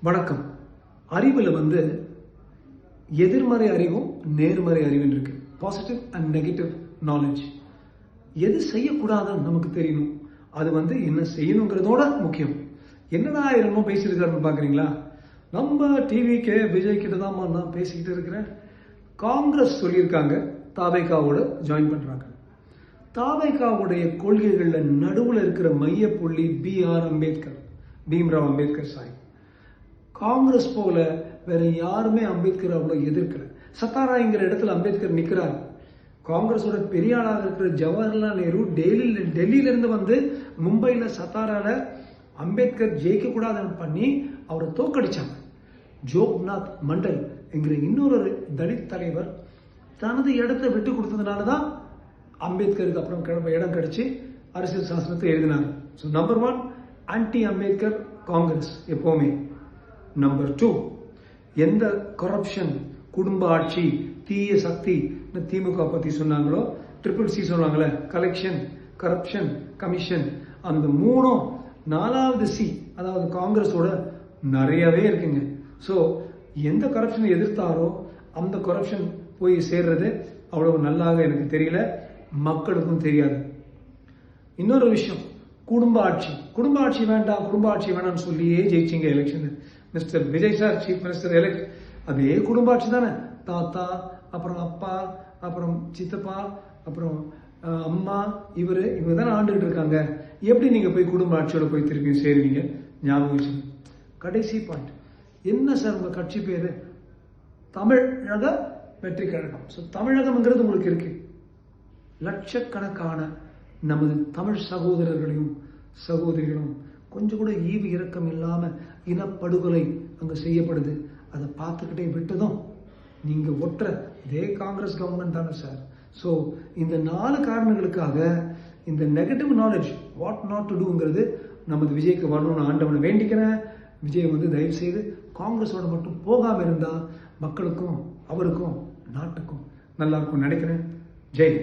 வணக்கம். அறிவில் எதிர்மறை அறிவும் நேர்மறை அறிவும் இருக்கு. Positive and negative knowledge. எது செய்யக்கூடாதுன்னு நமக்கு தெரியணும். அது என்ன செய்யணுங்கிறதோட முக்கியம். என்னடா என்னமோ பேசியிருக்காருன்னு பாக்குறீங்களா? நம்ம டிவிக்கு விஜய் கிட்ட தான் நான் பேசிக்கிட்டு இருக்கிறேன். காங்கிரஸ் சொல்லியிருக்காங்க தாவேகாவோட ஜாயின் பண்றாங்க. தாவேகாவுடைய கொள்கைகள்ல நடுவில் இருக்கிற மைய புள்ளி பீம்ராவ் அம்பேத்கர் சாஹிப். காங்கிரஸ் போல வேற யாருமே அம்பேத்கர் அவ்வளவு எதிர்க்கல. சத்தாராங்கிற இடத்துல அம்பேத்கர் நிக்கிறார். காங்கிரஸோட பெரிய ஆளாக இருக்கிற ஜவஹர்லால் நேரு டெல்லியில இருந்து மும்பைல சத்தாரால அம்பேத்கர் ஜெயிக்க கூடாதுன்னு பண்ணி அவரை தோக்கடிச்சாங்க. ஜோக்நாத் மண்டல் என்கிற இன்னொரு தலித் தலைவர் தனது இடத்தை விட்டு கொடுத்ததுனாலதான் அம்பேத்கருக்கு அப்புறம் இடம் கிடைச்சு அரசியல் சாசனத்தை எழுதினாங்க. நம்பர் 1 ஆன்டி அம்பேத்கர் காங்கிரஸ் எப்பவுமே. நம்பர் 2 எந்த கரப்ஷன், குடும்ப ஆட்சி, தீய சக்தி திமுக பத்தி சொன்னாங்களோ, CCC சொன்னாங்களே, கலெக்ஷன், கரப்ஷன், கமிஷன், அந்த 3ம் 4வது C அதாவது காங்கிரஸோட நிறையவே இருக்குங்க. சோ எந்த கரப்ஷனை எதிர்த்தாரோ அந்த கரப்ஷன் போய் சேர்றது அவ்வளவு நல்லாக எனக்கு தெரியல, மக்களுக்கும் தெரியாது. இன்னொரு விஷயம், குடும்ப ஆட்சி வேண்டாம்னு சொல்லியே ஜெயிச்சிங்க election. Mister Vijay sir chief minister elect, அதே குடும்ப ஆட்சி தானே. தாத்தா, அப்புறம் அப்பா, அப்புறம் சித்தப்பா, அப்புறம் அம்மா, இவங்க தானே ஆண்டுகிட்டு இருக்காங்க. எப்படி நீங்க போய் குடும்ப ஆட்சியோட போய் திருப்பி சேருவீங்க? ஞாபகம் வச்சுங்க. கடைசி பாயிண்ட், என்ன சார் உங்க கட்சி பேரு? தமிழக வெற்றி கழகம். தமிழகம்ங்கிறது உங்களுக்கு இருக்கு. லட்சக்கணக்கான நமது தமிழ் சகோதரர்களையும் சகோதரிகளும் கொஞ்சம் கூட ஈவு இரக்கம் இல்லாம இனப்படுகொலை அங்க செய்யப்படுது. அதை பார்த்துக்கிட்டே விட்டதும் நீங்க ஒற்ற இதே காங்கிரஸ் கவர்மெண்ட் தானே சார். சோ இந்த 4 காரணங்களுக்காக இந்த negative knowledge what not to டூங்கிறது நமது விஜய்க்கு வரணும்னு ஆண்டவனை வேண்டிக்கிறேன். விஜய் தயவு செய்து காங்கிரஸோட மட்டும் போகாம இருந்தா மக்களுக்கும் அவருக்கும் நாட்டுக்கும் நல்லா இருக்கும் நினைக்கிறேன். ஜெய்.